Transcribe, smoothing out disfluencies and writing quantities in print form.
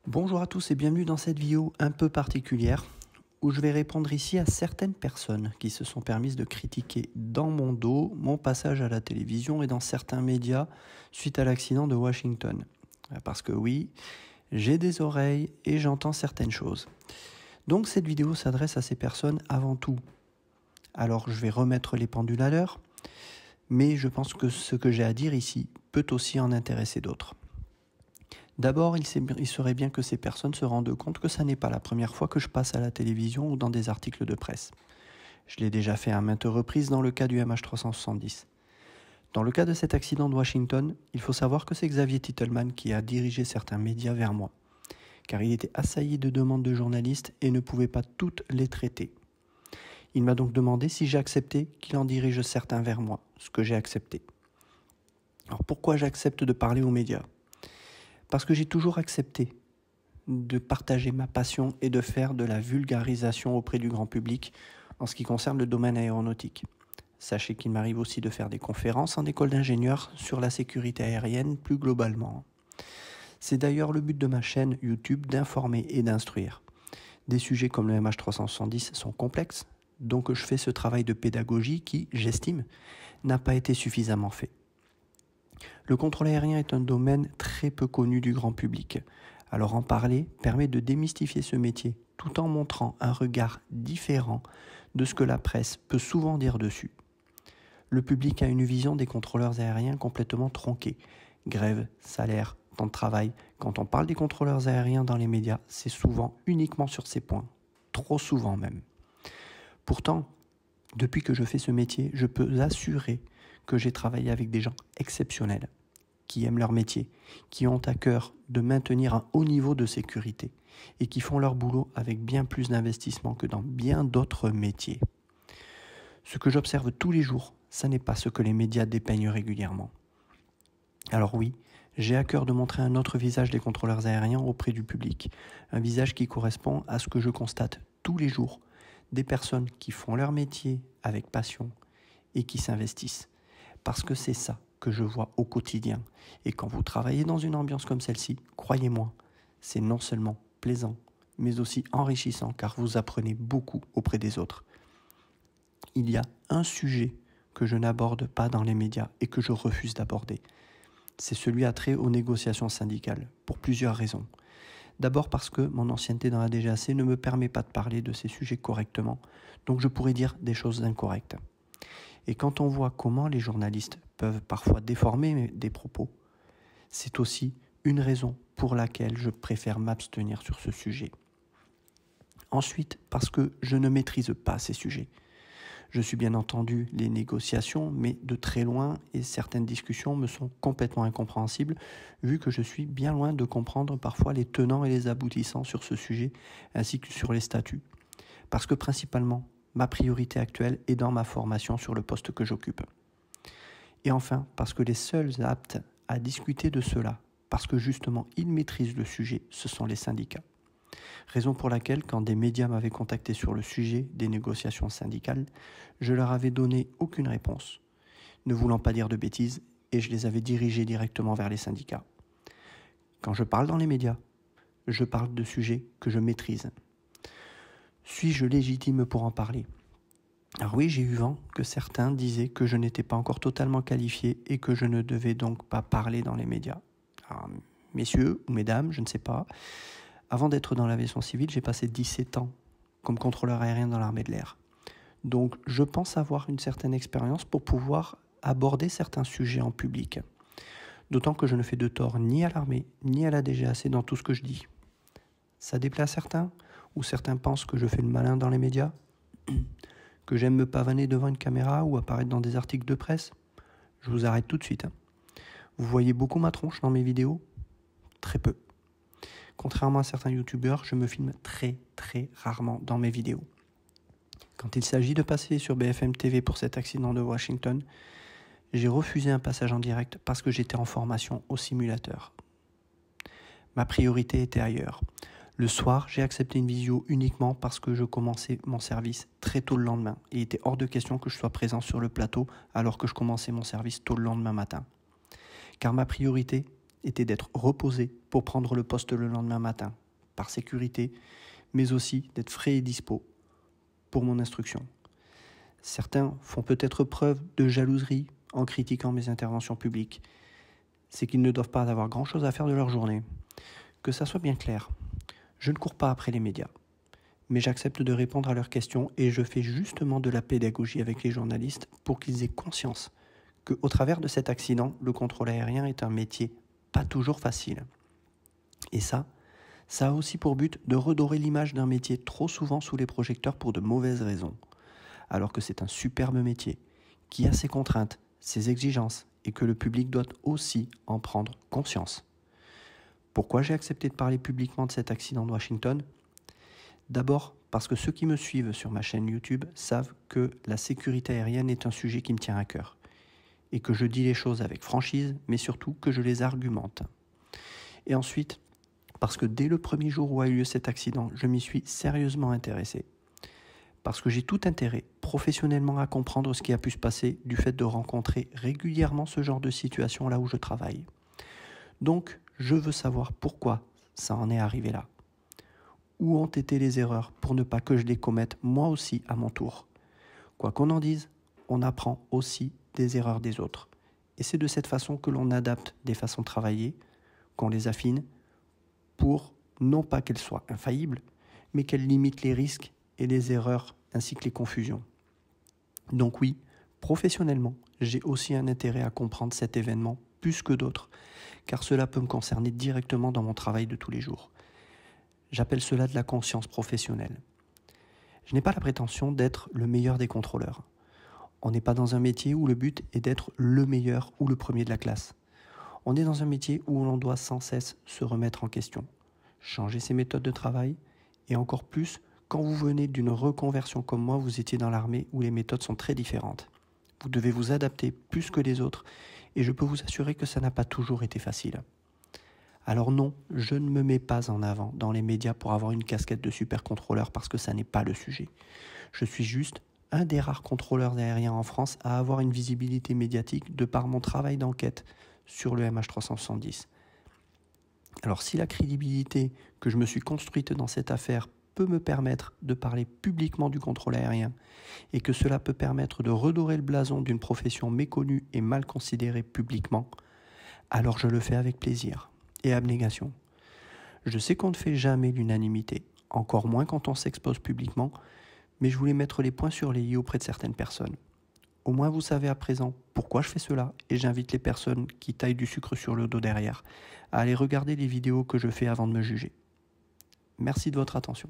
Bonjour à tous et bienvenue dans cette vidéo un peu particulière où je vais répondre ici à certaines personnes qui se sont permises de critiquer dans mon dos mon passage à la télévision et dans certains médias suite à l'accident de Washington. Parce que oui, j'ai des oreilles et j'entends certaines choses. Donc cette vidéo s'adresse à ces personnes avant tout. Alors je vais remettre les pendules à l'heure, mais je pense que ce que j'ai à dire ici peut aussi en intéresser d'autres. D'abord, il serait bien que ces personnes se rendent compte que ça n'est pas la première fois que je passe à la télévision ou dans des articles de presse. Je l'ai déjà fait à maintes reprises dans le cas du MH370. Dans le cas de cet accident de Washington, il faut savoir que c'est Xavier Titelman qui a dirigé certains médias vers moi, car il était assailli de demandes de journalistes et ne pouvait pas toutes les traiter. Il m'a donc demandé si j'ai accepté qu'il en dirige certains vers moi, ce que j'ai accepté. Alors pourquoi j'accepte de parler aux médias ? Parce que j'ai toujours accepté de partager ma passion et de faire de la vulgarisation auprès du grand public en ce qui concerne le domaine aéronautique. Sachez qu'il m'arrive aussi de faire des conférences en école d'ingénieurs sur la sécurité aérienne plus globalement. C'est d'ailleurs le but de ma chaîne YouTube d'informer et d'instruire. Des sujets comme le MH370 sont complexes, donc je fais ce travail de pédagogie qui, j'estime, n'a pas été suffisamment fait. Le contrôle aérien est un domaine très peu connu du grand public. Alors en parler permet de démystifier ce métier tout en montrant un regard différent de ce que la presse peut souvent dire dessus. Le public a une vision des contrôleurs aériens complètement tronquée. Grève, salaire, temps de travail. Quand on parle des contrôleurs aériens dans les médias, c'est souvent uniquement sur ces points. Trop souvent même. Pourtant, depuis que je fais ce métier, je peux assurer que j'ai travaillé avec des gens exceptionnels, qui aiment leur métier, qui ont à cœur de maintenir un haut niveau de sécurité et qui font leur boulot avec bien plus d'investissement que dans bien d'autres métiers. Ce que j'observe tous les jours, ça n'est pas ce que les médias dépeignent régulièrement. Alors oui, j'ai à cœur de montrer un autre visage des contrôleurs aériens auprès du public, un visage qui correspond à ce que je constate tous les jours, des personnes qui font leur métier avec passion et qui s'investissent. Parce que c'est ça que je vois au quotidien. Et quand vous travaillez dans une ambiance comme celle-ci, croyez-moi, c'est non seulement plaisant, mais aussi enrichissant car vous apprenez beaucoup auprès des autres. Il y a un sujet que je n'aborde pas dans les médias et que je refuse d'aborder. C'est celui attrait aux négociations syndicales, pour plusieurs raisons. D'abord parce que mon ancienneté dans la DGAC ne me permet pas de parler de ces sujets correctement, donc je pourrais dire des choses incorrectes. Et quand on voit comment les journalistes peuvent parfois déformer des propos, c'est aussi une raison pour laquelle je préfère m'abstenir sur ce sujet. Ensuite, parce que je ne maîtrise pas ces sujets. Je suis bien entendu les négociations, mais de très loin, et certaines discussions me sont complètement incompréhensibles, vu que je suis bien loin de comprendre parfois les tenants et les aboutissants sur ce sujet, ainsi que sur les statuts. Parce que principalement, ma priorité actuelle est dans ma formation sur le poste que j'occupe. Et enfin, parce que les seuls aptes à discuter de cela, parce que justement ils maîtrisent le sujet, ce sont les syndicats. Raison pour laquelle, quand des médias m'avaient contacté sur le sujet des négociations syndicales, je leur avais donné aucune réponse, ne voulant pas dire de bêtises, et je les avais dirigés directement vers les syndicats. Quand je parle dans les médias, je parle de sujets que je maîtrise. Suis-je légitime pour en parler ? Alors oui, j'ai eu vent que certains disaient que je n'étais pas encore totalement qualifié et que je ne devais donc pas parler dans les médias. Alors, messieurs ou mesdames, je ne sais pas, avant d'être dans l'aviation civile, j'ai passé 17 ans comme contrôleur aérien dans l'armée de l'air. Donc je pense avoir une certaine expérience pour pouvoir aborder certains sujets en public. D'autant que je ne fais de tort ni à l'armée, ni à la DGAC dans tout ce que je dis. Ça déplaît à certains ? Ou certains pensent que je fais le malin dans les médias ? Que j'aime me pavaner devant une caméra ou apparaître dans des articles de presse ? Je vous arrête tout de suite. Vous voyez beaucoup ma tronche dans mes vidéos ? Très peu. Contrairement à certains youtubeurs, je me filme très rarement dans mes vidéos. Quand il s'agit de passer sur BFM TV pour cet accident de Washington, j'ai refusé un passage en direct parce que j'étais en formation au simulateur. Ma priorité était ailleurs. Le soir, j'ai accepté une visio uniquement parce que je commençais mon service très tôt le lendemain. Et il était hors de question que je sois présent sur le plateau alors que je commençais mon service tôt le lendemain matin. Car ma priorité était d'être reposé pour prendre le poste le lendemain matin, par sécurité, mais aussi d'être frais et dispo pour mon instruction. Certains font peut-être preuve de jalouserie en critiquant mes interventions publiques. C'est qu'ils ne doivent pas avoir grand-chose à faire de leur journée. Que ça soit bien clair, je ne cours pas après les médias, mais j'accepte de répondre à leurs questions et je fais justement de la pédagogie avec les journalistes pour qu'ils aient conscience qu'au travers de cet accident, le contrôle aérien est un métier pas toujours facile. Et ça a aussi pour but de redorer l'image d'un métier trop souvent sous les projecteurs pour de mauvaises raisons, alors que c'est un superbe métier qui a ses contraintes, ses exigences et que le public doit aussi en prendre conscience. Pourquoi j'ai accepté de parler publiquement de cet accident de Washington ? D'abord parce que ceux qui me suivent sur ma chaîne YouTube savent que la sécurité aérienne est un sujet qui me tient à cœur et que je dis les choses avec franchise, mais surtout que je les argumente. Et ensuite, parce que dès le premier jour où a eu lieu cet accident, je m'y suis sérieusement intéressé. Parce que j'ai tout intérêt professionnellement à comprendre ce qui a pu se passer du fait de rencontrer régulièrement ce genre de situation là où je travaille. Donc, je veux savoir pourquoi ça en est arrivé là. Où ont été les erreurs pour ne pas que je les commette moi aussi à mon tour. Quoi qu'on en dise, on apprend aussi des erreurs des autres. Et c'est de cette façon que l'on adapte des façons de travailler, qu'on les affine, pour non pas qu'elles soient infaillibles, mais qu'elles limitent les risques et les erreurs ainsi que les confusions. Donc oui, professionnellement, j'ai aussi un intérêt à comprendre cet événement plus que d'autres, car cela peut me concerner directement dans mon travail de tous les jours. J'appelle cela de la conscience professionnelle. Je n'ai pas la prétention d'être le meilleur des contrôleurs. On n'est pas dans un métier où le but est d'être le meilleur ou le premier de la classe. On est dans un métier où l'on doit sans cesse se remettre en question, changer ses méthodes de travail, et encore plus quand vous venez d'une reconversion comme moi, vous étiez dans l'armée où les méthodes sont très différentes. Vous devez vous adapter plus que les autres, et je peux vous assurer que ça n'a pas toujours été facile. Alors non, je ne me mets pas en avant dans les médias pour avoir une casquette de super contrôleur parce que ça n'est pas le sujet. Je suis juste un des rares contrôleurs aériens en France à avoir une visibilité médiatique de par mon travail d'enquête sur le MH370. Alors si la crédibilité que je me suis construite dans cette affaire peut me permettre de parler publiquement du contrôle aérien et que cela peut permettre de redorer le blason d'une profession méconnue et mal considérée publiquement, alors je le fais avec plaisir et abnégation. Je sais qu'on ne fait jamais l'unanimité, encore moins quand on s'expose publiquement, mais je voulais mettre les points sur les i auprès de certaines personnes. Au moins vous savez à présent pourquoi je fais cela et j'invite les personnes qui taillent du sucre sur le dos derrière à aller regarder les vidéos que je fais avant de me juger. Merci de votre attention.